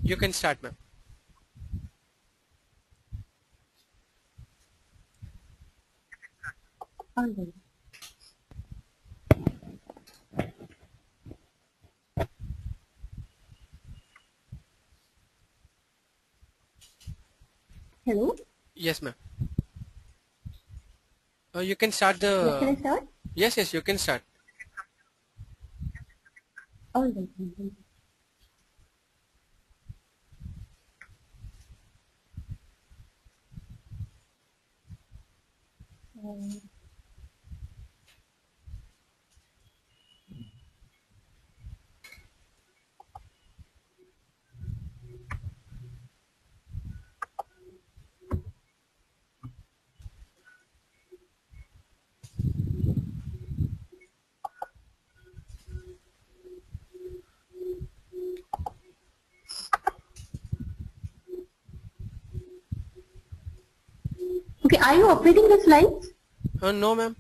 You can start, ma'am. All right. Hello? Yes, ma'am. You can start Yeah, can I the... start? Yes, you can start. All right. Thank you. Okay, are you operating the slides? No, ma'am.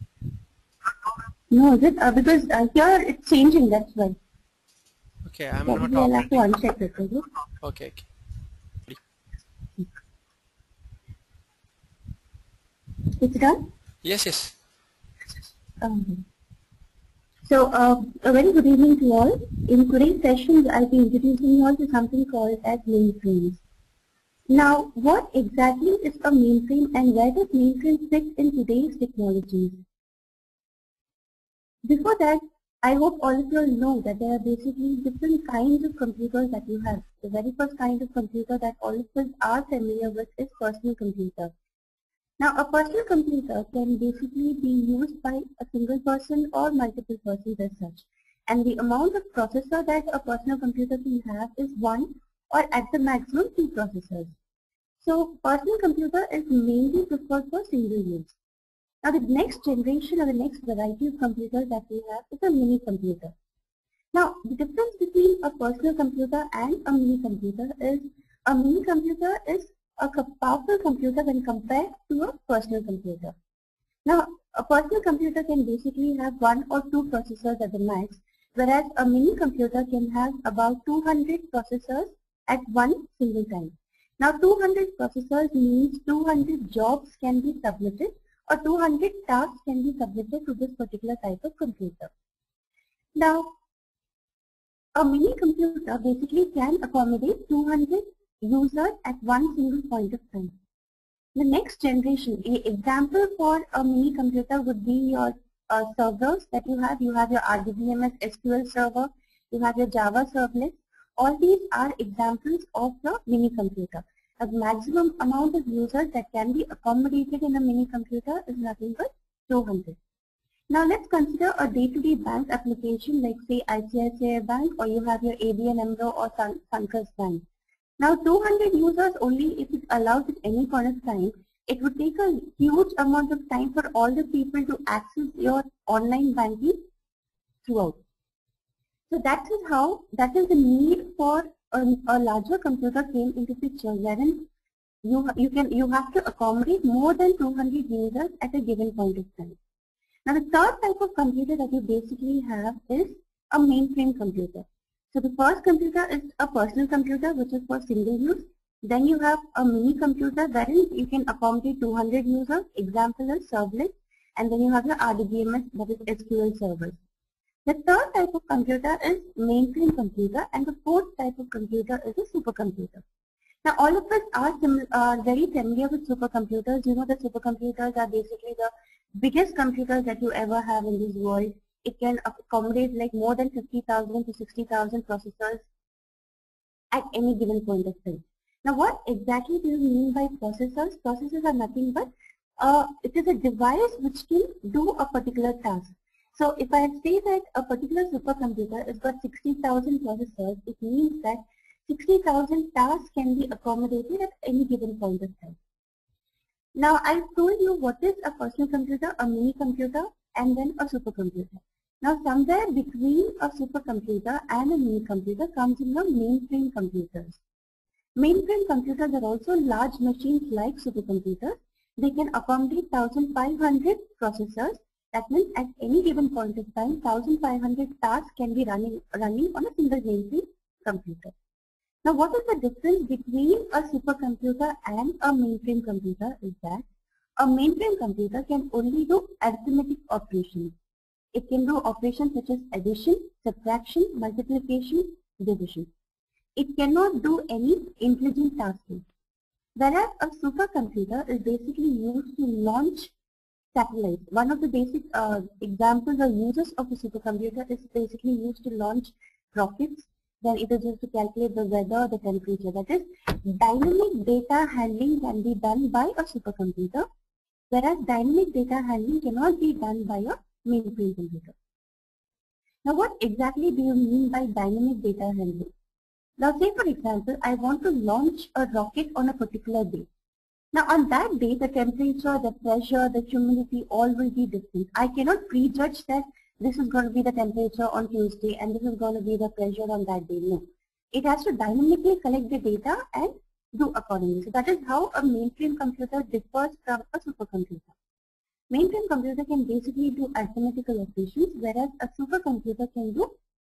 No, is it? Because here it's changing, that's why. Okay, I'm not Probably I'll have to operating. uncheck it, is it? Okay. It's done? Yes. So, a very good evening to all. In today's session, I'll be introducing you all to something called as mainframes. Now, what exactly is a mainframe and where does mainframe fit in today's technologies? Before that, I hope all of you all know that there are basically different kinds of computers that you have. The very first kind of computer that all of us are familiar with is personal computer. Now, a personal computer can basically be used by a single person or multiple persons as such. And the amount of processor that a personal computer can have is one or at the maximum two processors. So, personal computer is mainly preferred for single use. Now, the next generation or the next variety of computers that we have is a mini computer. Now, the difference between a personal computer and a mini computer is a mini computer is a powerful computer when compared to a personal computer. Now, a personal computer can basically have one or two processors at the max, whereas a mini computer can have about 200 processors at one single time. Now, 200 processors means 200 jobs can be submitted or 200 tasks can be submitted to this particular type of computer. Now, a mini computer basically can accommodate 200 users at one single point of time. The next generation, an example for a mini computer would be your servers that you have. You have your RDBMS SQL server, you have your Java servlet. All these are examples of the mini computer. The maximum amount of users that can be accommodated in a mini computer is nothing but 200. Now let's consider a day-to-day bank application like say ICICI Bank, or you have your ABN AMRO or Suntrust Bank. Now 200 users only, if it allows at any point of time, it would take a huge amount of time for all the people to access your online banking throughout. So that is the need for a larger computer came into picture, wherein you have to accommodate more than 200 users at a given point of time. Now the third type of computer that you basically have is a mainframe computer. So the first computer is a personal computer which is for single use. Then you have a mini computer wherein you can accommodate 200 users, example is servlet, and then you have your RDBMS, that is SQL servers. The third type of computer is mainframe computer, and the fourth type of computer is a supercomputer. Now all of us are very familiar with supercomputers. You know that supercomputers are basically the biggest computers that you ever have in this world. It can accommodate like more than 50,000 to 60,000 processors at any given point of time. Now what exactly do you mean by processors? Processors are nothing but it is a device which can do a particular task. So if I say that a particular supercomputer has got 60,000 processors, it means that 60,000 tasks can be accommodated at any given point of time. Now I've told you what is a personal computer, a mini computer, and then a supercomputer. Now somewhere between a supercomputer and a mini computer comes in the mainframe computers. Mainframe computers are also large machines like supercomputers. They can accommodate 1500 processors. That means at any given point of time, 1500 tasks can be running on a single mainframe computer. Now, what is the difference between a supercomputer and a mainframe computer is that a mainframe computer can only do arithmetic operations. It can do operations such as addition, subtraction, multiplication, division. It cannot do any intelligent tasking. Whereas a supercomputer is basically used to launch satellites. One of the basic examples or uses of a supercomputer is basically used to launch rockets. Then it is used to calculate the weather, the temperature. That is, dynamic data handling can be done by a supercomputer, whereas dynamic data handling cannot be done by a mainframe computer. Now, what exactly do you mean by dynamic data handling? Now, say for example, I want to launch a rocket on a particular day. Now, on that day, the temperature, the pressure, the humidity, all will be different. I cannot prejudge that this is going to be the temperature on Tuesday and this is going to be the pressure on that day. No. It has to dynamically collect the data and do accordingly. So that is how a mainframe computer differs from a supercomputer. Mainframe computer can basically do arithmetical operations, whereas a supercomputer can do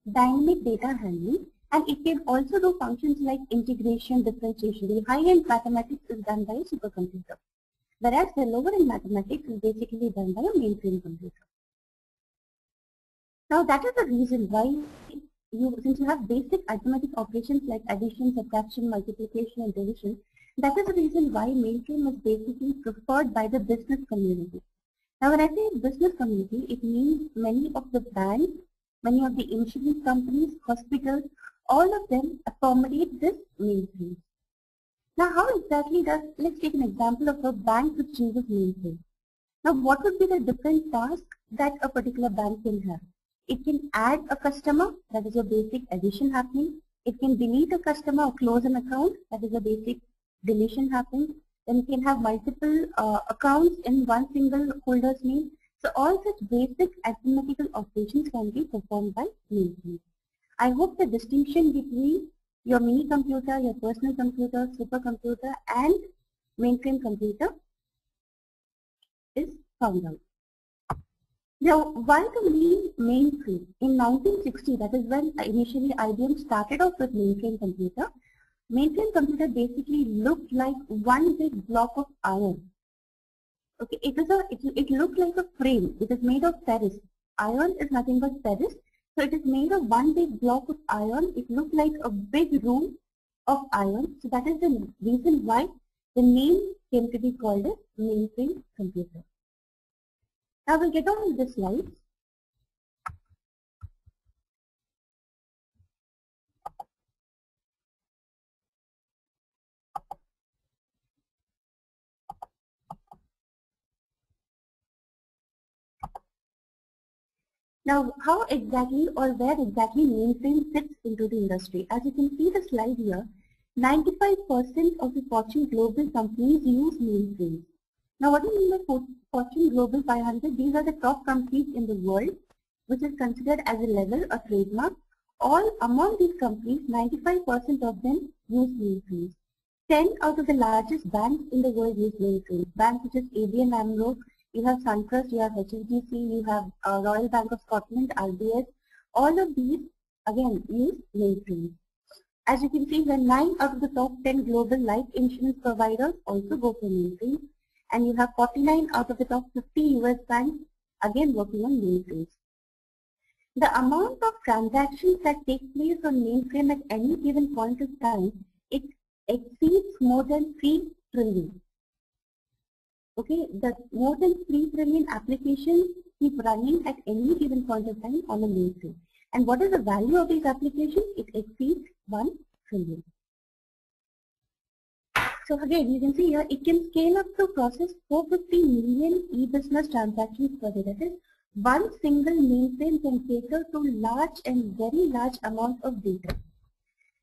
dynamic data handling, and it can also do functions like integration, differentiation. The high-end mathematics is done by a supercomputer, whereas the lower-end mathematics is basically done by a mainframe computer. Now that is the reason why since you have basic arithmetic operations like addition, subtraction, multiplication and division, that is the reason why mainframe is basically preferred by the business community. Now when I say business community, it means many of the banks, many of the insurance companies, hospitals, all of them accommodate this mainframe. Now how exactly let's take an example of a bank which uses mainframe. Now what would be the different tasks that a particular bank can have? It can add a customer, that is a basic addition happening. It can delete a customer or close an account, that is a basic deletion happening. Then it can have multiple accounts in one single holder's name. So all such basic arithmetical operations can be performed by mainframe. I hope the distinction between your mini computer, your personal computer, supercomputer and mainframe computer is found out. Now, why the mainframe? In 1960, that is when initially IBM started off with mainframe computer. Mainframe computer basically looked like one big block of iron. Okay, it looked like a frame. It is made of ferrous. Iron is nothing but ferrous. So it is made of one big block of iron. It looked like a big room of iron. So that is the reason why the name came to be called as mainframe computer. Now we'll get on with the slides. Now, how exactly or where exactly mainframe fits into the industry? As you can see the slide here, 95% of the Fortune Global companies use mainframes. Now, what do you mean by Fortune Global 500? These are the top companies in the world, which is considered as a level, a trademark. All among these companies, 95% of them use mainframes. 10 out of the largest banks in the world use mainframes. Banks such as ABN AMRO, you have SunTrust, you have HSBC, you have Royal Bank of Scotland, RBS. All of these, again, use mainframes. As you can see, the 9 out of the top 10 global life insurance providers also go for mainframes. And you have 49 out of the top 50 US banks, again working on mainframes. The amount of transactions that take place on mainframe at any given point of time, it exceeds more than 3 trillion. Okay, the more than 3 trillion applications keep running at any given point of time on a mainframe. And what is the value of these applications? It exceeds 1 trillion. So again, you can see here, it can scale up to process 450 million e-business transactions per day. That is, one single mainframe can cater to large and very large amount of data.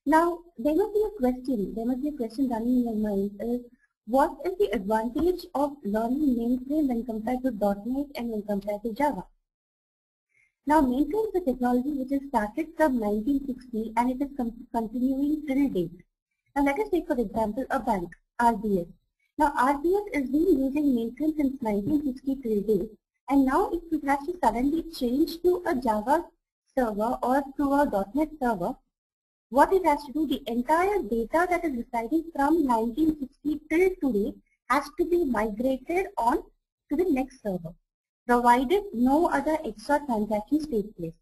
Now, there must be a question running in your mind is, what is the advantage of learning mainframe when compared to .NET and when compared to Java? Now, mainframe is a technology which has started from 1960 and it is continuing till date. Now, let us take for example a bank, RBS. Now, RBS has been using mainframe since 1960 till date, and now if it has to suddenly change to a Java server or to a .NET server, what it has to do, the entire data that is residing from 1960 till today has to be migrated on to the next server, provided no other extra transactions take place.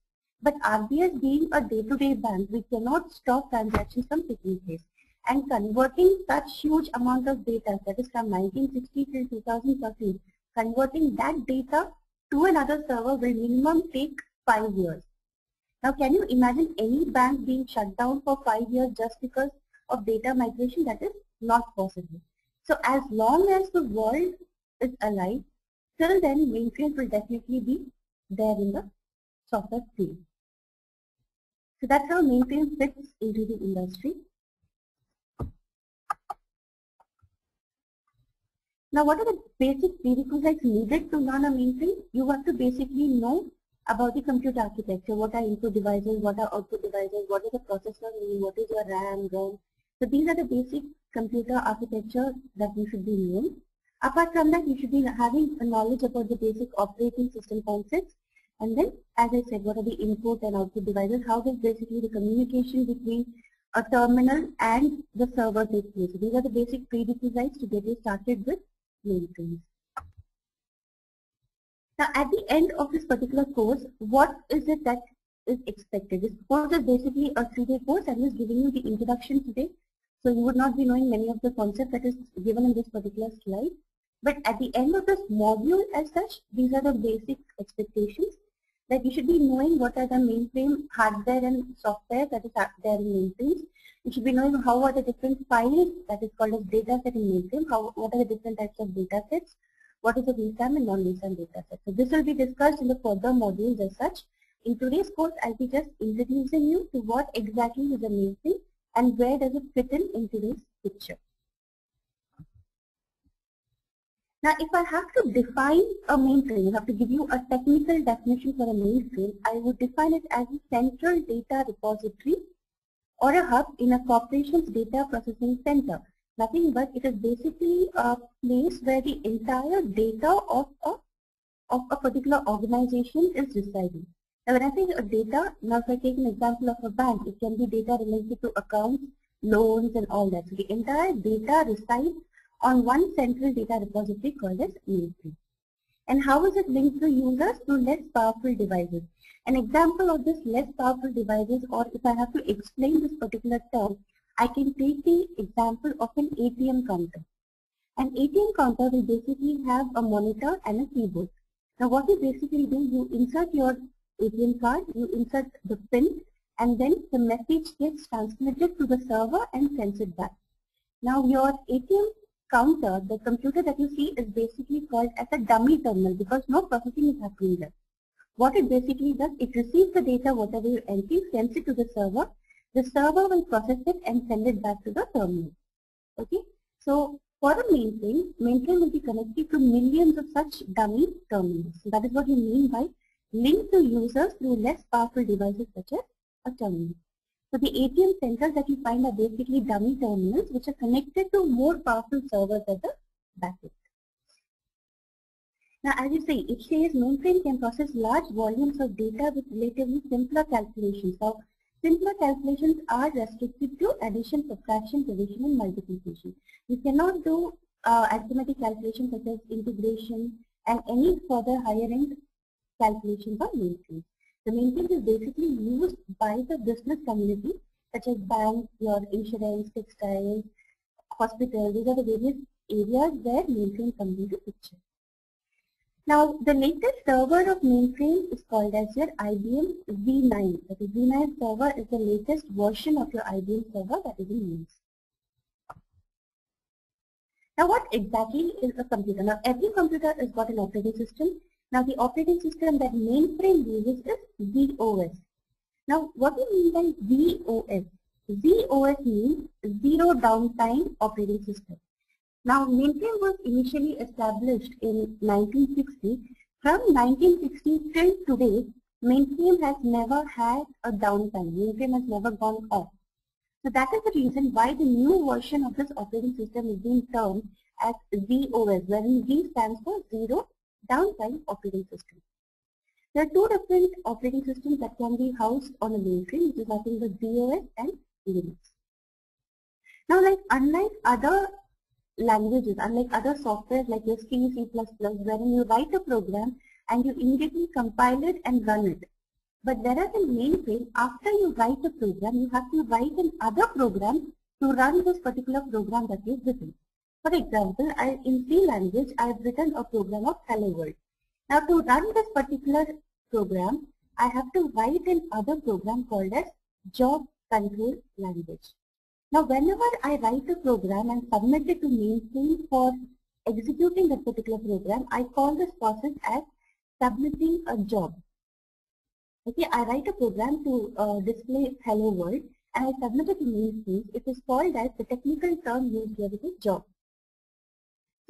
But RBS being a day-to-day bank, we cannot stop transactions from taking place. And converting such huge amount of data, that is from 1960 till 2013, converting that data to another server will minimum take 5 years. Now, can you imagine any bank being shut down for 5 years just because of data migration? That is not possible. So, as long as the world is alive, till then, mainframes will definitely be there in the software field. So, that's how mainframe fits into the industry. Now, what are the basic prerequisites needed to learn a mainframe? You have to basically know about the computer architecture. What are input devices? What are output devices? What is the processor mean? What is your RAM, ROM? So these are the basic computer architecture that you should be knowing. Apart from that, you should be having a knowledge about the basic operating system concepts. And then, as I said, what are the input and output devices? How does basically the communication between a terminal and the server take place? So these are the basic prerequisites to get you started with mainframes. Now, at the end of this particular course, what is it that is expected? This course is basically a 3-day course. I'm just giving you the introduction today. So you would not be knowing many of the concepts that is given in this particular slide. But at the end of this module as such, these are the basic expectations that you should be knowing what are the mainframe hardware and software that is there in mainframes. You should be knowing how are the different files that is called as data set in mainframe, what are the different types of data sets, what is a VSAM and non-VSAM data set. So this will be discussed in the further modules as such. In today's course, I'll be just introducing you to what exactly is a mainframe and where does it fit in today's picture. Now, if I have to define a mainframe, I have to give you a technical definition for a mainframe, I would define it as a central data repository or a hub in a corporation's data processing center. Nothing but it is basically a place where the entire data of a particular organization is residing. Now, when I say a data, now if I take an example of a bank, it can be data related to accounts, loans and all that. So the entire data resides on one central data repository called as mainframe. And how is it linked to users? Through less powerful devices. An example of this less powerful devices, or if I have to explain this particular term, I can take the example of an ATM counter. An ATM counter will basically have a monitor and a keyboard. Now what you basically do, you insert your ATM card, you insert the PIN, and then the message gets transmitted to the server and sends it back. Now your ATM counter, the computer that you see is basically called as a dummy terminal because no processing is happening there. What it basically does, it receives the data, whatever you enter, sends it to the server. The server will process it and send it back to the terminal. Okay. So for a mainframe will be connected to millions of such dummy terminals. So that is what we mean by linked to users through less powerful devices such as a terminal. So the ATM centers that you find are basically dummy terminals which are connected to more powerful servers at the back end. Now, as you say, it says mainframe can process large volumes of data with relatively simpler calculations. Now, simpler calculations are restricted to addition, subtraction, division, and multiplication. You cannot do arithmetic calculations such as integration and any further higher end calculations on mainframes. The mainframe is basically used by the business community such as banks, your insurance, textiles, hospitals. These are the various areas where mainframe comes into picture. Now, the latest server of mainframe is called as your IBM V9. That is, V9 server is the latest version of your IBM server that is in use. Now, what exactly is a computer? Now, every computer has got an operating system. Now, the operating system that mainframe uses is ZOS. Now, what do you mean by ZOS? ZOS means Zero Downtime Operating System. Now, mainframe was initially established in 1960. From 1960 till today, mainframe has never had a downtime. Mainframe has never gone off. So that is the reason why the new version of this operating system is being termed as ZOS, wherein Z stands for Zero Downtime Operating System. There are two different operating systems that can be housed on a mainframe, which is nothing but ZOS and limits. Now, like unlike other languages, unlike other software like your C, C++, wherein you write a program and you immediately compile it and run it. But whereas in mainframe, after you write a program, you have to write another program to run this particular program that you've written. For example, in C language, I have written a program of Hello World. Now to run this particular program, I have to write another program called as Job Control Language. Now whenever I write a program and submit it to mainframe for executing that particular program, I call this process as submitting a job. Okay, I write a program to display Hello World and I submit it to mainframe. It is called as, the technical term used here is job.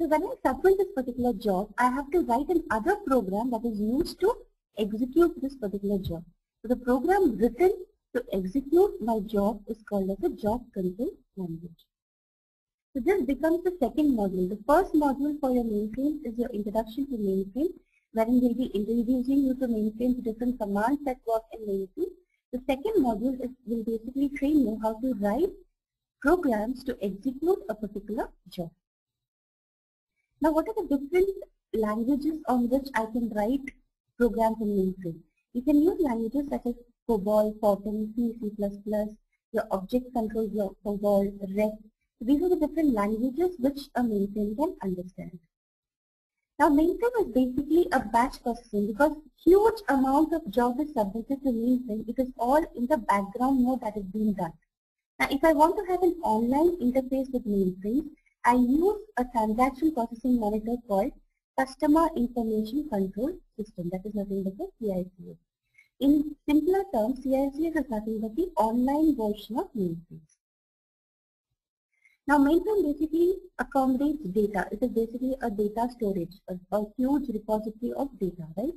So when I submit this particular job, I have to write another program that is used to execute this particular job. So the program written to execute my job is called as a job control language. So this becomes the second module. The first module for your mainframe is your introduction to mainframe, wherein we'll be introducing you to mainframe, to different commands that work in mainframe. The second module will basically train you how to write programs to execute a particular job. Now, what are the different languages on which I can write programs in mainframe? You can use languages such as COBOL, Fortran, C, C++, your object control, your COBOL, REST. So these are the different languages which a mainframe can understand. Now, mainframe is basically a batch processing because huge amount of job is submitted to mainframe. It is all in the background mode that is being done. Now, if I want to have an online interface with mainframes, I use a transaction processing monitor called Customer Information Control System. That is nothing but the CICS. In simpler terms, CICS is nothing but the online version of mainframes. Now, mainframe basically accommodates data. It is basically a data storage, a huge repository of data, right?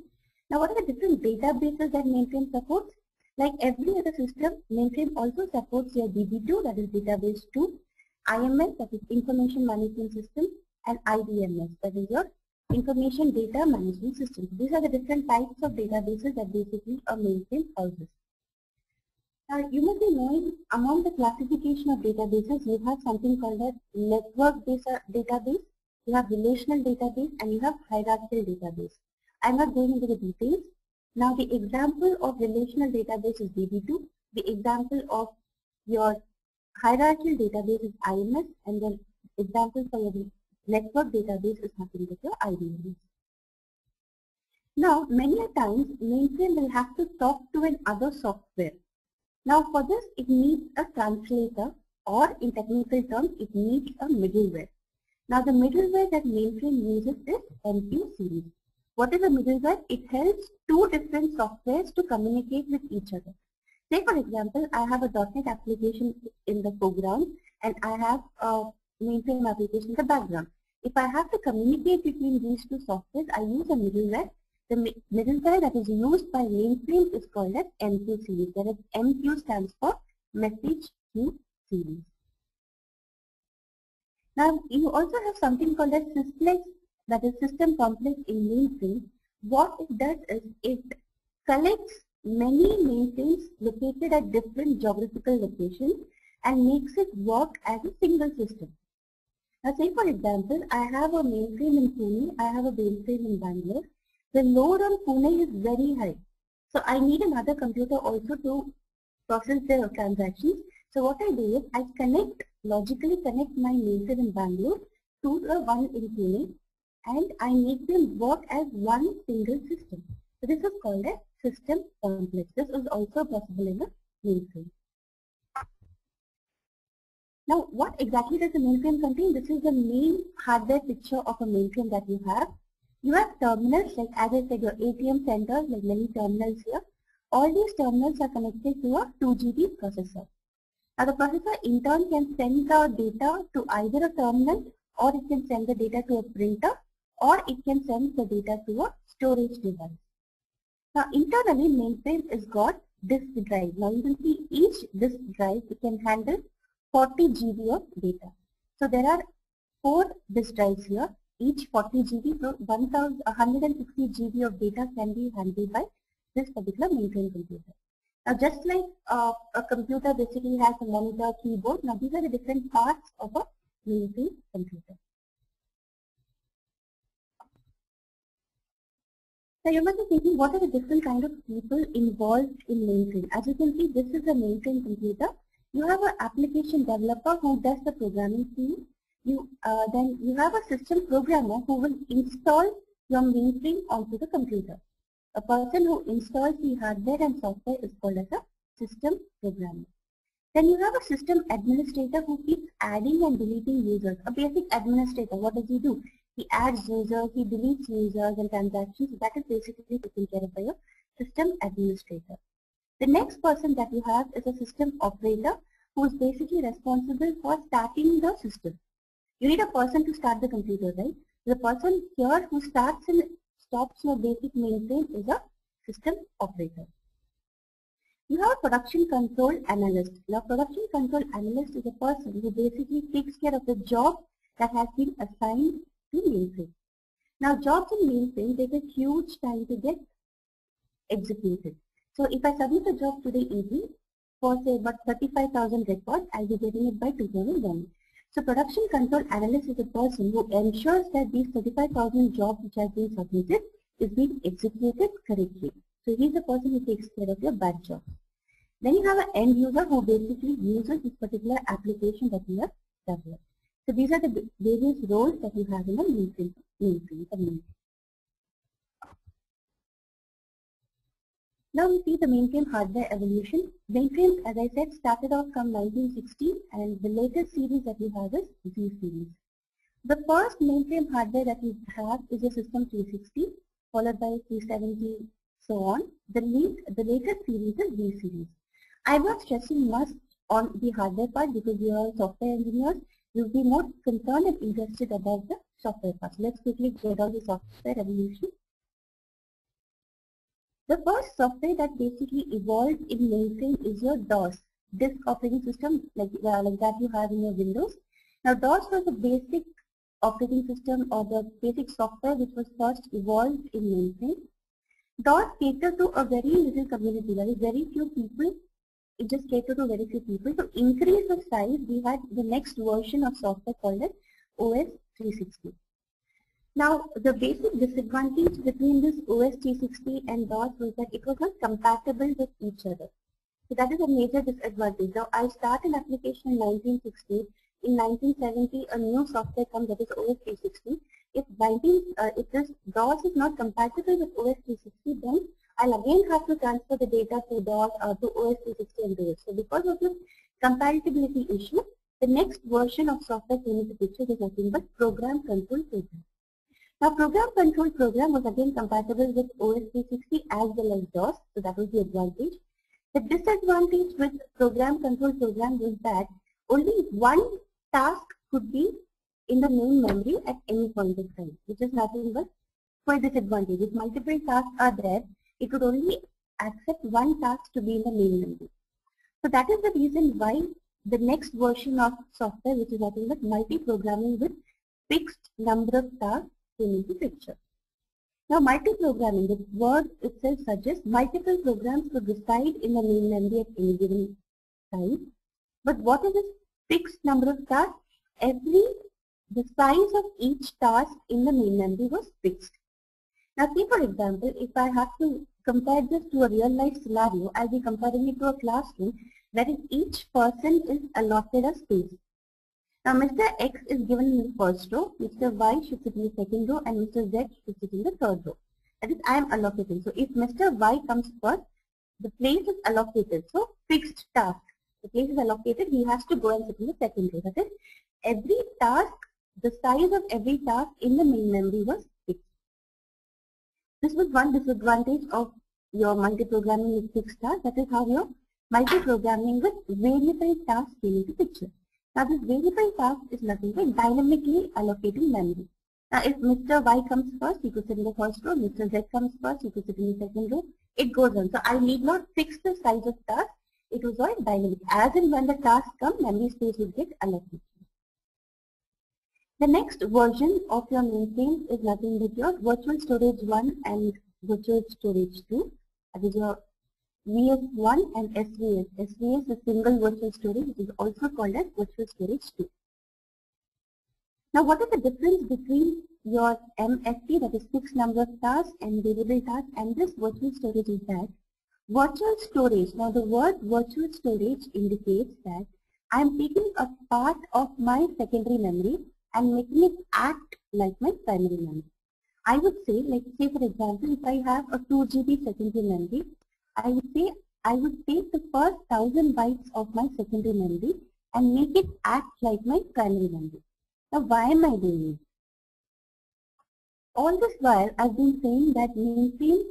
Now, what are the different databases that mainframe supports? Like every other system, mainframe also supports your DB2, that is database 2, IMS, that is Information Management System, and IDMS, that is your Information Data Management System. These are the different types of databases that basically a mainframe houses. Now, you must be knowing among the classification of databases, you have something called a network-based database, you have relational database, and you have hierarchical database. I'm not going into the details. Now, the example of relational database is DB2. The example of your hierarchical database is IMS, and the example for your network database is nothing but your IDMS. Now, many a times, mainframe will have to talk to another software. Now, for this, it needs a translator, or in technical terms, it needs a middleware. Now, the middleware that mainframe uses is MQ series. What is a middleware? It helps two different softwares to communicate with each other. Say, for example, I have a .NET application in the foreground and I have a mainframe application in the background. If I have to communicate between these two softwares, I use a middleware. The middleware that is used by mainframe is called as MQ series. That is, MQ stands for Message Queue Series. Now, you also have something called as sysplex, that is system complex in mainframe. What it does is it collects many mainframes located at different geographical locations and makes it work as a single system. Now, say for example, I have a mainframe in Pune, I have a mainframe in Bangalore. The load on Pune is very high. So I need another computer also to process the transactions. So what I do is I logically connect my mainframe in Bangalore to the one in Pune, and I make them work as one single system. So this is called a system complex. This is also possible in a mainframe. Now, what exactly does the mainframe contain? This is the main hardware picture of a mainframe that you have. You have terminals, like as I said, your ATM centers, like many terminals here. All these terminals are connected to a 2 GB processor. Now, the processor in turn can send the data to either a terminal, or it can send the data to a printer, or it can send the data to a storage device. Now, internally, mainframe is got disk drive. Now, you can see each disk drive, it can handle 40 GB of data. So, there are 4 disk drives here, each 40 GB. So, 160 GB of data can be handled by this particular mainframe computer. Now just like a computer basically has a monitor, keyboard, now these are the different parts of a mainframe computer. So you must be thinking, what are the different kind of people involved in mainframe? As you can see, this is a mainframe computer. You have an application developer who does the programming for you. Then you have a system programmer who will install your mainframe onto the computer. A person who installs the hardware and software is called as a system programmer. Then you have a system administrator who keeps adding and deleting users. A basic administrator, what does he do? He adds users, he deletes users and transactions. That is basically taken care of by your system administrator. The next person that you have is a system operator who is basically responsible for starting the system. You need a person to start the computer, right? The person here who starts and stops your basic mainframe is a system operator. You have a production control analyst. Now, production control analyst is a person who basically takes care of the job that has been assigned to mainframe. Now, jobs in mainframe take a huge time to get executed. So, if I submit a job today evening for say about 35,000 records, I'll be getting it by 2001. So, production control analyst is a person who ensures that these 35,000 jobs which have been submitted is being executed correctly. So, he is the person who takes care of your bad jobs. Then you have an end user who basically uses this particular application that you have developed. So these are the various roles that you have in a mainframe. Now we see the mainframe hardware evolution. Mainframes, as I said, started off from 1960, and the latest series that we have is Z series. The first mainframe hardware that we have is a System 360, followed by 370, so on. The latest series is Z series. I'm not stressing much on the hardware part because we are software engineers. You'll be more concerned and interested about the software part. So let's quickly get on the software evolution. The first software that basically evolved in mainframe is your DOS, disk operating system, like that you have in your Windows. Now DOS was the basic operating system or the basic software which was first evolved in mainframe. DOS catered to a very little community, that is very few people. It just catered to very few people. To increase the size, we had the next version of software called as OS 360. Now, the basic disadvantage between this OS 360 and DOS was that it was not compatible with each other. So that is a major disadvantage. Now, I start an application in 1960. In 1970, a new software comes that is OS 360. If this DOS is not compatible with OS 360, then I'll again have to transfer the data to DOS to OS 360 and do it. So because of this compatibility issue, the next version of software came into picture is nothing but Program Control Program. Now Program Control Program was again compatible with OS 360 as well as DOS, so that was the advantage. The disadvantage with Program Control Program was that only one task could be in the main memory at any point of time, which is nothing but quite disadvantage. If multiple tasks are there, it would only accept one task to be in the main memory. So that is the reason why the next version of software, which is nothing but multi-programming with fixed number of tasks, came into picture. Now multi-programming, the word itself suggests multiple programs could reside in the main memory at any given time. But what is this fixed number of tasks? The size of each task in the main memory was fixed. Now see, for example, if I have to compare this to a real life scenario, I'll be comparing it to a classroom wherein each person is allotted a space. Now Mr. X is given in the first row, Mr. Y should sit in the second row, and Mr. Z should sit in the third row. That is, I am allocating. So if Mr. Y comes first, the place is allocated. So fixed task. The place is allocated, he has to go and sit in the second row. That is, every task, the size of every task in the main memory was fixed. This was one disadvantage of your multi-programming with fixed tasks. That is how your multi-programming with variable tasks came into picture. Now this variable task is nothing but dynamically allocating memory. Now if Mr. Y comes first, he could sit in the first row. Mr. Z comes first, he could sit in the second row. It goes on. So I need not fix the size of task. It was all dynamic. As and when the task comes, memory space will get allocated. The next version of your mainframe is nothing but your virtual storage 1 and virtual storage 2. That is your SVS1 and SVS. SVS is single virtual storage, which is also called as virtual storage 2. Now, what is the difference between your MFT, that is fixed number of tasks and variable tasks, and this virtual storage is that virtual storage. Now, the word virtual storage indicates that I am taking a part of my secondary memory and making it act like my primary memory. I would say, like say for example, if I have a 2 GB secondary memory, I would say I would take the first 1000 bytes of my secondary memory and make it act like my primary memory. Now, why am I doing it? All this while, I've been saying that mainframe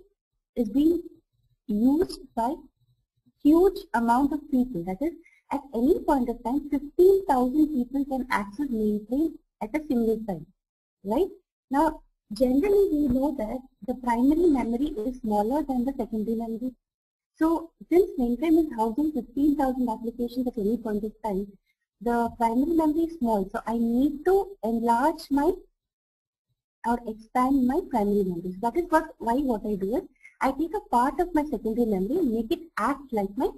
is being used by huge amount of people. That is, at any point of time, 15,000 people can access mainframe at a single time, right? Now, generally, we know that the primary memory is smaller than the secondary memory. So, since mainframe is housing 15,000 applications at any point of time, the primary memory is small. So, I need to enlarge my or expand my primary memory. So, that is what I do is I take a part of my secondary memory and make it act like my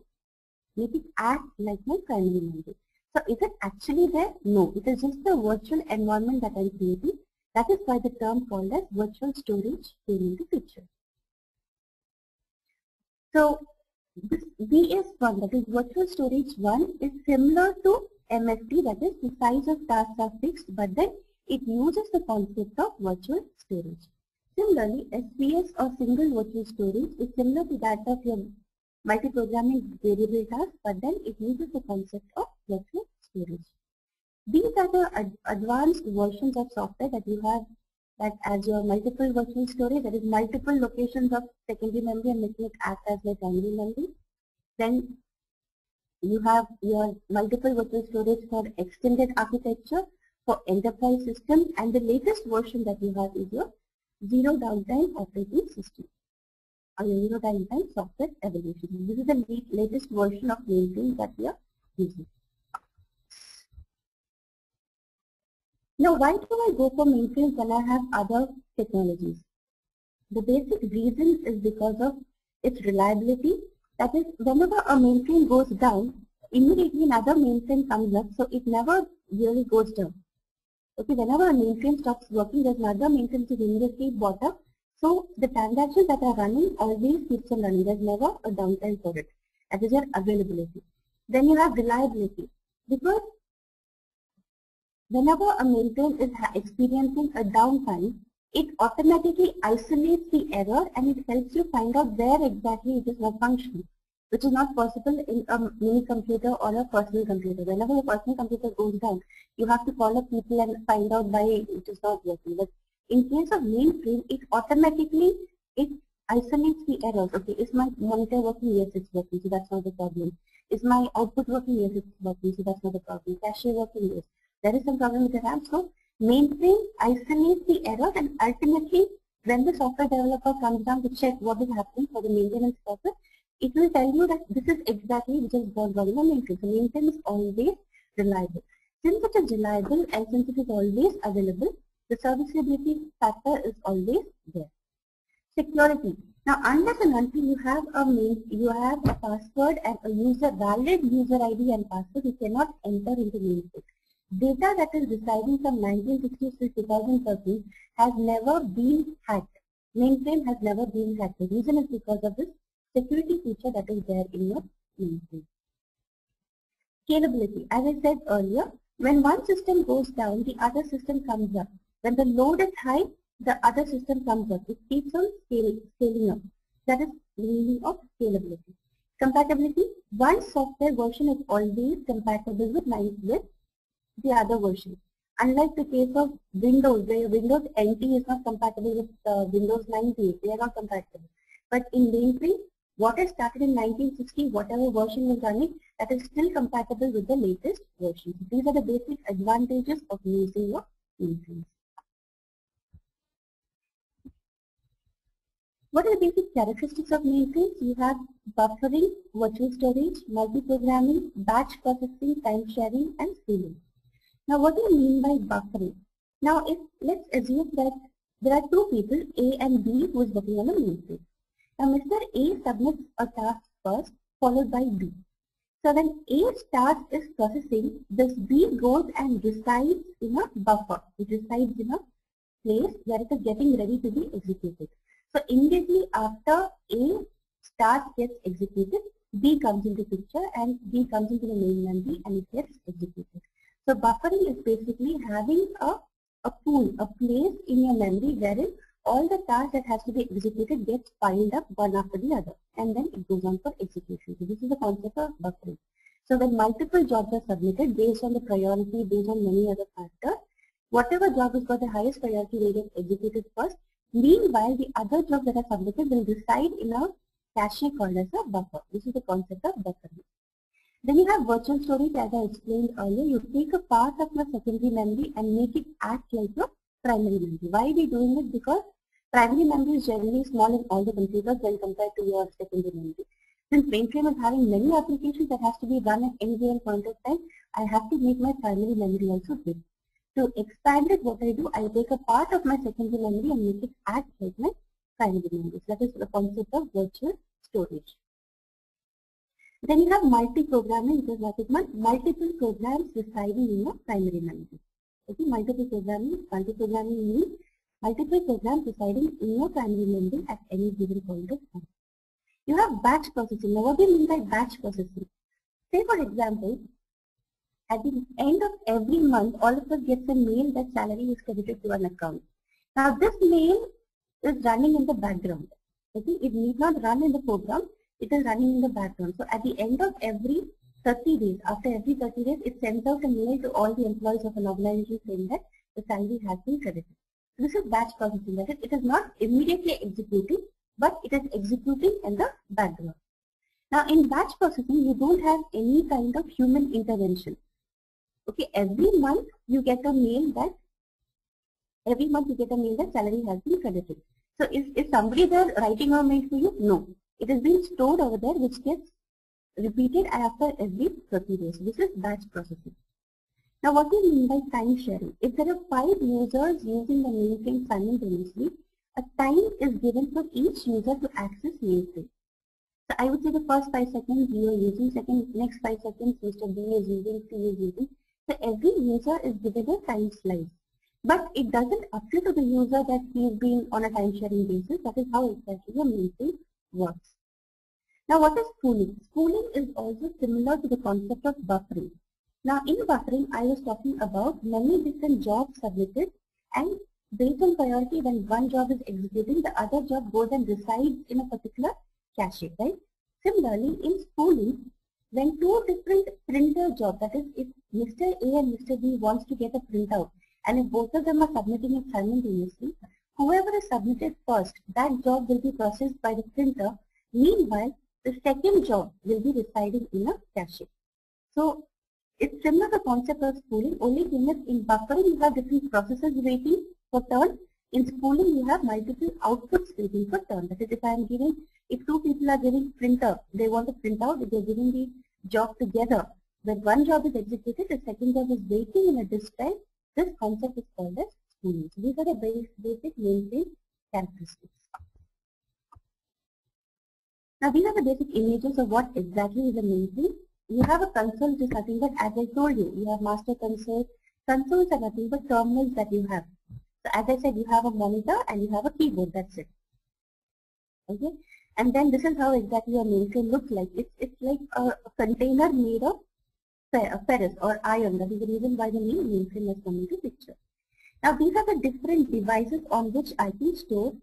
primary memory. So, is it actually there? No, it is just the virtual environment that I am creating. That is why the term called as virtual storage came into picture. So, this VS1, that is virtual storage 1, is similar to MFT, that is the size of tasks are fixed, but then it uses the concept of virtual storage. Similarly, SVS or single virtual storage is similar to that of your multi-programming variable task, but then it uses the concept of virtual storage. These are the advanced versions of software that you have, that as your multiple virtual storage, that is multiple locations of secondary memory and making it act as my primary memory. Then you have your multiple virtual storage for extended architecture, for enterprise systems, and the latest version that you have is your zero downtime operating system, or your zero downtime software evolution. This is the latest version of mainframe that we are using. Now, why do I go for mainframes when I have other technologies? The basic reason is because of its reliability. That is, whenever a mainframe goes down, immediately another mainframe comes up, so it never really goes down. Okay, whenever a mainframe stops working, there's another mainframe to immediately brought up. So the transactions that are running always keeps on running. There's never a downtime for it. That is your availability. Then you have reliability, because whenever a mainframe is experiencing a downtime, it automatically isolates the error and it helps you find out where exactly it is not functioning, which is not possible in a mini computer or a personal computer. Whenever a personal computer goes down, you have to call up people and find out why it is not working. But in case of mainframe, it automatically isolates the errors. Okay, is my monitor working? Yes, it's working, so that's not the problem. Is my output working? Yes, it's working, so that's not the problem. Cache working? Yes. There is some problem with the RAM. So mainframe isolates the error, and ultimately, when the software developer comes down to check what is happening for the maintenance purpose, it will tell you that this is exactly which has gone wrong in the mainframe. So mainframe is always reliable. Since it is reliable and since it is always available, the serviceability factor is always there. Security. Now, unless and until you have a password and a valid user ID and password, you cannot enter into mainframe. Data that is residing from 1960s to 2013 has never been hacked. Mainframe has never been hacked. The reason is because of this security feature that is there in your mainframe. Scalability. As I said earlier, when one system goes down, the other system comes up. When the load is high, the other system comes up. It keeps on scaling up. That is the meaning of scalability. Compatibility. One software version is always compatible with the other version. Unlike the case of Windows, where Windows NT is not compatible with Windows 98, they are not compatible. But in mainframe, what is started in 1960, whatever version is running, that is still compatible with the latest version. These are the basic advantages of using your mainframes. What are the basic characteristics of mainframes? You have buffering, virtual storage, multi-programming, batch processing, time sharing, and scaling. Now, what do you mean by buffering? Now, let's assume that there are two people, A and B, who is working on a mainframe. Now, Mr. A submits a task first, followed by B. So when A starts its processing, this B goes and resides in a buffer. It resides in a place where it is getting ready to be executed. So immediately after A start gets executed, B comes into picture and B comes into the main memory and it gets executed. So buffering is basically having a pool, a place in your memory wherein all the tasks that has to be executed gets piled up one after the other and then it goes on for execution. So this is the concept of buffering. So when multiple jobs are submitted based on the priority, based on many other factors, whatever job has got the highest priority will get executed first. Meanwhile, the other jobs that are submitted will reside in a cache called as a buffer. This is the concept of buffering. Then you have virtual storage, as I explained earlier. You take a part of your secondary memory and make it act like your primary memory. Why are we doing it? Because primary memory is generally small in all the computers when compared to your secondary memory. Since mainframe is having many applications that has to be run at any given point of time, I have to make my primary memory also big. To expand it, what I do, I take a part of my secondary memory and make it act like my primary memory. So that is the concept of virtual storage. Then you have multi-programming, because that is multiple programs residing in your primary memory. Okay, multi-programming means multiple programs residing in your primary memory at any given point of time. You have batch processing. Now, what do you mean by batch processing? Say, for example, at the end of every month, all of us gets a mail that salary is credited to an account. Now, this mail is running in the background. Okay, it need not run in the program. It is running in the background. So at the end of every 30 days, after every 30 days, it sends out a mail to all the employees of an organization saying that the salary has been credited. So this is batch processing. That is, it is not immediately executing, but it is executing in the background. Now in batch processing, you don't have any kind of human intervention. Okay, every month you get a mail that salary has been credited. So is somebody there writing a mail to you? No. It is being stored over there, which gets repeated after every 30 days. This is batch processing. Now, what do you mean by time sharing? If there are 5 users using the mainframe simultaneously, a time is given for each user to access mainframe. So I would say the first 5 seconds you are using, next 5 seconds Mr. B is using, C is using. So every user is given a time slice. But it doesn't appear to the user that he is being on a time sharing basis. That is how exactly a mainframe works. Now what is spooling? Spooling is also similar to the concept of buffering. Now in buffering, I was talking about many different jobs submitted, and based on priority, when one job is executing, the other job goes and resides in a particular cache, right? Similarly, in spooling, when 2 different printer jobs, that is if Mr. A and Mr. B wants to get a printout, and if both of them are submitting it simultaneously, whoever is submitted first, that job will be processed by the printer. Meanwhile, the second job will be residing in a cache. So it's similar to the concept of spooling, only thing is in buffering you have different processes waiting for turn. In spooling you have multiple outputs waiting for turn. That is, if 2 people are giving printer, they want to print out, if they are giving the job together. When one job is executed, the second job is waiting in a disk drive. This concept is called as spooling. So these are the basic mainframe characteristics. Now these are the basic images of what exactly is a mainframe. You have a console which is nothing but, as I told you, you have master console. Consoles are nothing but terminals that you have. So as I said, you have a monitor and you have a keyboard, that's it. Okay, and then this is how exactly a mainframe looks like. It's like a container made of ferrous or iron. That is the reason why the name mainframe has come into picture. Now these are the different devices on which I can store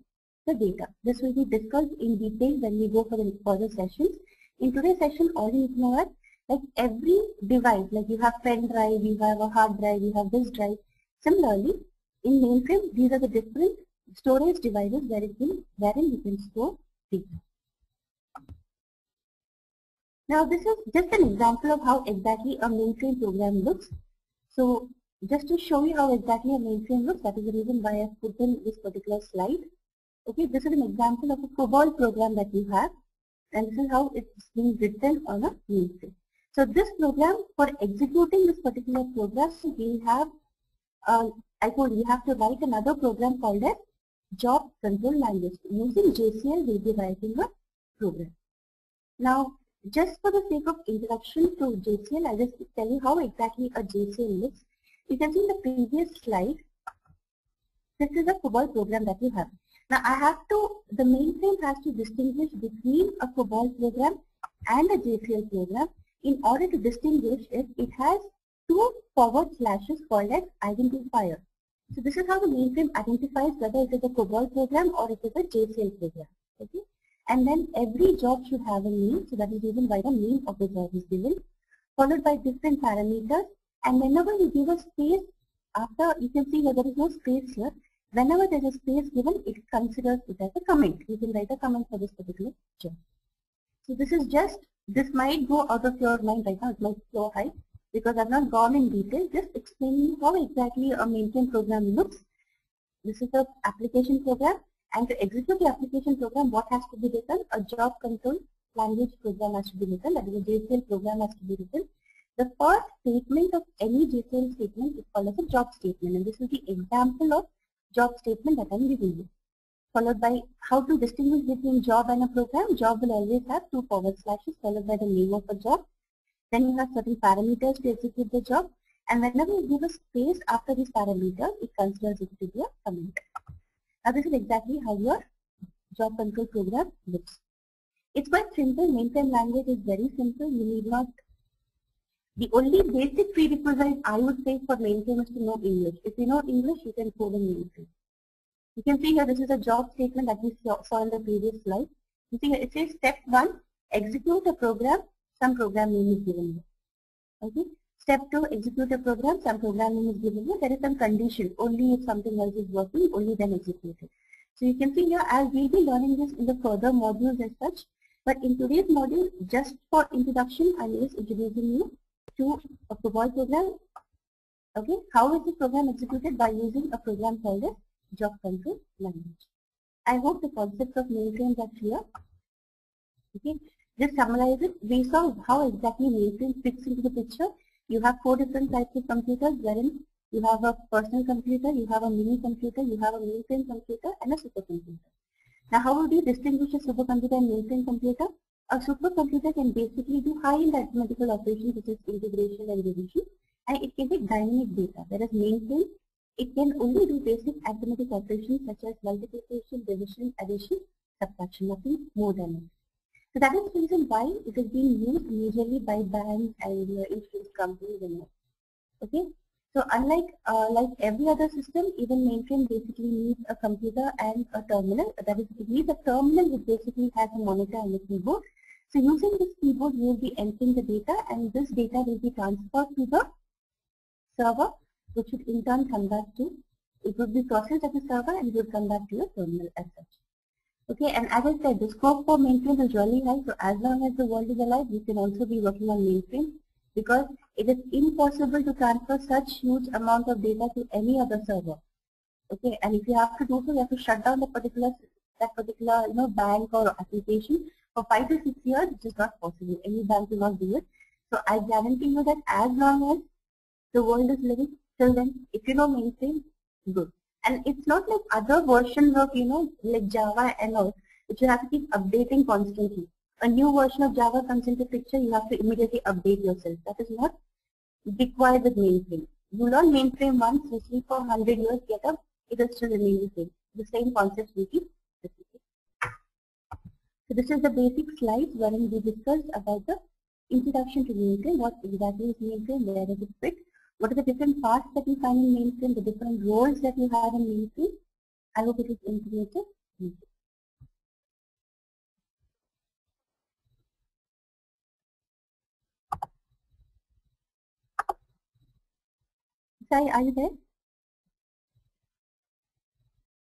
the data. This will be discussed in detail when we go for the further sessions. In today's session, all you know that like every device, like you have pen drive, you have a hard drive, you have this drive. Similarly, in mainframe, these are the different storage devices wherein you can store data. Now this is just an example of how exactly a mainframe program looks. So just to show you how exactly a mainframe looks, that is the reason why I have put in this particular slide. Okay, this is an example of a COBOL program that you have, and this is how it's being written on a mainframe. So this program, for executing this particular program, we have, I told you have to write another program called as Job Control Language. Using JCL, we'll be writing a program. Now, just for the sake of introduction to JCL, I'll just tell you how exactly a JCL looks. You can see in the previous slide, this is a COBOL program that you have. Now, the mainframe has to distinguish between a COBOL program and a JCL program. In order to distinguish it, it has two forward slashes called as identifier. So this is how the mainframe identifies whether it is a COBOL program or it is a JCL program. Okay? And then every job should have a name, so that is the reason why the name of the job is given, followed by different parameters. And whenever you give a space, after you can see here there is no space here. Whenever there is a space given, it considers it as a comment. You can write a comment for this particular job. So this might go out of your mind right now, it might go high, because I've not gone in detail, just explaining how exactly a mainframe program looks. This is the application program, and to execute the application program, what has to be written? A job control language program has to be written, that is a JCL program has to be written. The first statement of any JCL statement is called as a job statement, and this is the example of job statement that I'm giving you. Followed by how to distinguish between job and a program. Job will always have two forward slashes followed by the name of a job. Then you have certain parameters to execute the job, and whenever you give a space after these parameters, it considers it to be a comment. Now this is exactly how your job control program looks. It's quite simple. Mainframe language is very simple. You need not. The only basic prerequisite I would say for mainframe is to know English. If you know English, you can code in mainframe. You can see here this is a job statement that we saw in the previous slide. You see here it says step 1, execute a program, some program name is given here. Okay. Step 2, execute a program, some program name is given here. There is some condition, only if something else is working, only then execute it. So you can see here, as we'll be learning this in the further modules as such, but in today's module, just for introduction, I'm just introducing you to a COBOL program. Okay, how is this program executed? By using a program called as Job Control Language. I hope the concepts of mainframes are clear. Okay, just summarize it. We saw how exactly mainframe fits into the picture. You have 4 different types of computers, wherein you have a personal computer, you have a mini computer, you have a mainframe computer, and a supercomputer. Now, how would you distinguish a supercomputer and mainframe computer? A supercomputer can basically do high-end arithmetical operations such as integration and division, and it can take dynamic data, whereas mainframe, it can only do basic arithmetic operations such as multiplication, division, addition, subtraction, nothing more than it. So that is the reason why it is being used majorly by banks and insurance companies and all. Okay. So unlike like every other system, even mainframe basically needs a computer and a terminal. That is, it needs a terminal which basically has a monitor and a keyboard. So using this keyboard, you will be entering the data, and this data will be transferred to the server, which would in turn come back to, it would be processed at the server and it would come back to your terminal as such. Okay, and as I said, the scope for mainframe is really high. So as long as the world is alive, we can also be working on mainframe, because it is impossible to transfer such huge amount of data to any other server. Okay, and if you have to do so, you have to shut down that particular bank or application for 5 to 6 years. It is not possible. Any bank will not do it. So I guarantee you that as long as the world is living, till then, if you know mainframe, good. And it's not like other versions of, like Java and all, which you have to keep updating constantly. A new version of Java comes into picture, you have to immediately update yourself. That is not required with mainframe. You learn mainframe once, you sleep for 100 years, get up, it will still remain the same. The same concepts will keep repeating. So this is the basic slides wherein we discussed about the introduction to mainframe, what exactly is mainframe, where does it fit, what are the different parts that you find in mainframe, the different roles that you have in mainframe. I hope it is informative. Sai, are you there?